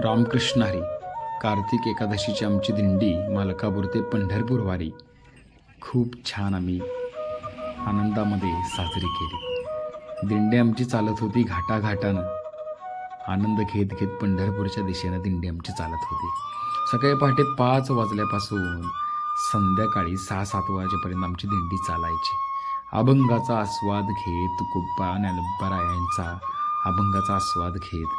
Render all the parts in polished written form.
रामकृष्ण हरी. कार्तिक एकादशीची आमची दिंडी मालकापूर ते पंढरपूर वारी खूप छान आम्ही आनंदामध्ये साजरी केली. दिंडी आमची चालत होती घाटाघाटानं. आनंद घेत घेत पंढरपूरच्या दिशेनं दिंडी आमची चालत होती. सकाळी पहाटे 5 वाजल्यापासून संध्याकाळी 6-7 वाजेपर्यंत आमची दिंडी चालायची. अभंगाचा आस्वाद घेत तुकोबा ज्ञानोबा अभंगाचा आस्वाद घेत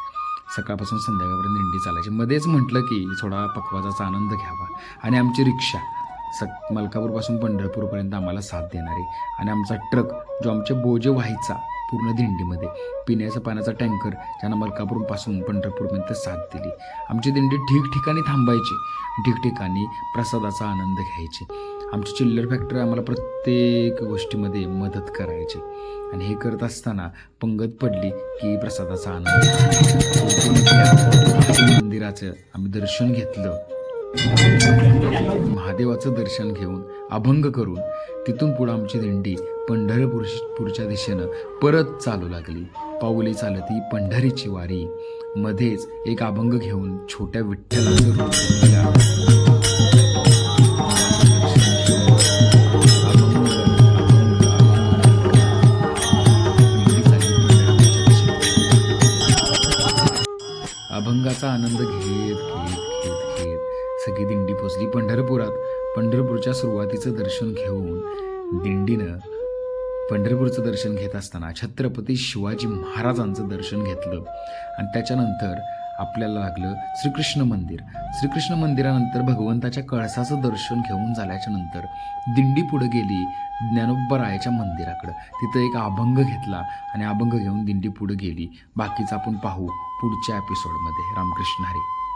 सकाळपासून संध्याकाळपर्यंत दिंडी चालायची. मध्येच म्हटलं की थोडा पखवाजाचा आनंद घ्यावा आणि आमची रिक्षा मलकापूरपासून पंढरपूरपर्यंत आम्हाला साथ देणारी आणि आमचा ट्रक जो आमचे बोजे व्हायचा पूर्ण दिंडीमध्ये, पिण्याचा पाण्याचा टँकर ज्यानं मलकापूरपासून पंढरपूरपर्यंत साथ दिली. आमची दिंडी ठिकठिकाणी थांबायची, ठिकठिकाणी प्रसादाचा आनंद घ्यायची. आमची चिल्लर फॅक्टरी आम्हाला प्रत्येक गोष्टीमध्ये मदत करायची आणि हे करत असताना पंगत पडली की प्रसादाचा आनंद. मंदिराचं आम्ही दर्शन घेतलं. महादेवाचं दर्शन घेऊन अभंग करून तिथून पुढं आमची दिंडी पंढरपूरच्या दिशेनं परत चालू लागली. पाऊली चालती पंढरीची वारी. मध्येच एक अभंग घेऊन छोट्या विठ्ठलाचं रूप घेतलं. अभंगाचा आनंद घेत घेत घेत घेत सगळी दिंडी पोचली पंढरपुरात. पंढरपूरच्या सुरुवातीचं दर्शन घेऊन दिंडीनं पंढरपूरचं दर्शन घेत असताना छत्रपती शिवाजी महाराजांचं दर्शन घेतलं आणि त्याच्यानंतर आपल्याला लागलं श्रीकृष्ण मंदिर. श्रीकृष्ण मंदिरानंतर भगवंताच्या कळसाचं दर्शन घेऊन झाल्याच्या नंतर दिंडी पुढे गेली ज्ञानोबरायाच्या मंदिराकडं. तिथं एक अभंग घेतला आणि अभंग घेऊन दिंडी पुढे गेली. बाकीचं आपण पाहू पुढच्या एपिसोडमध्ये. रामकृष्ण हरी.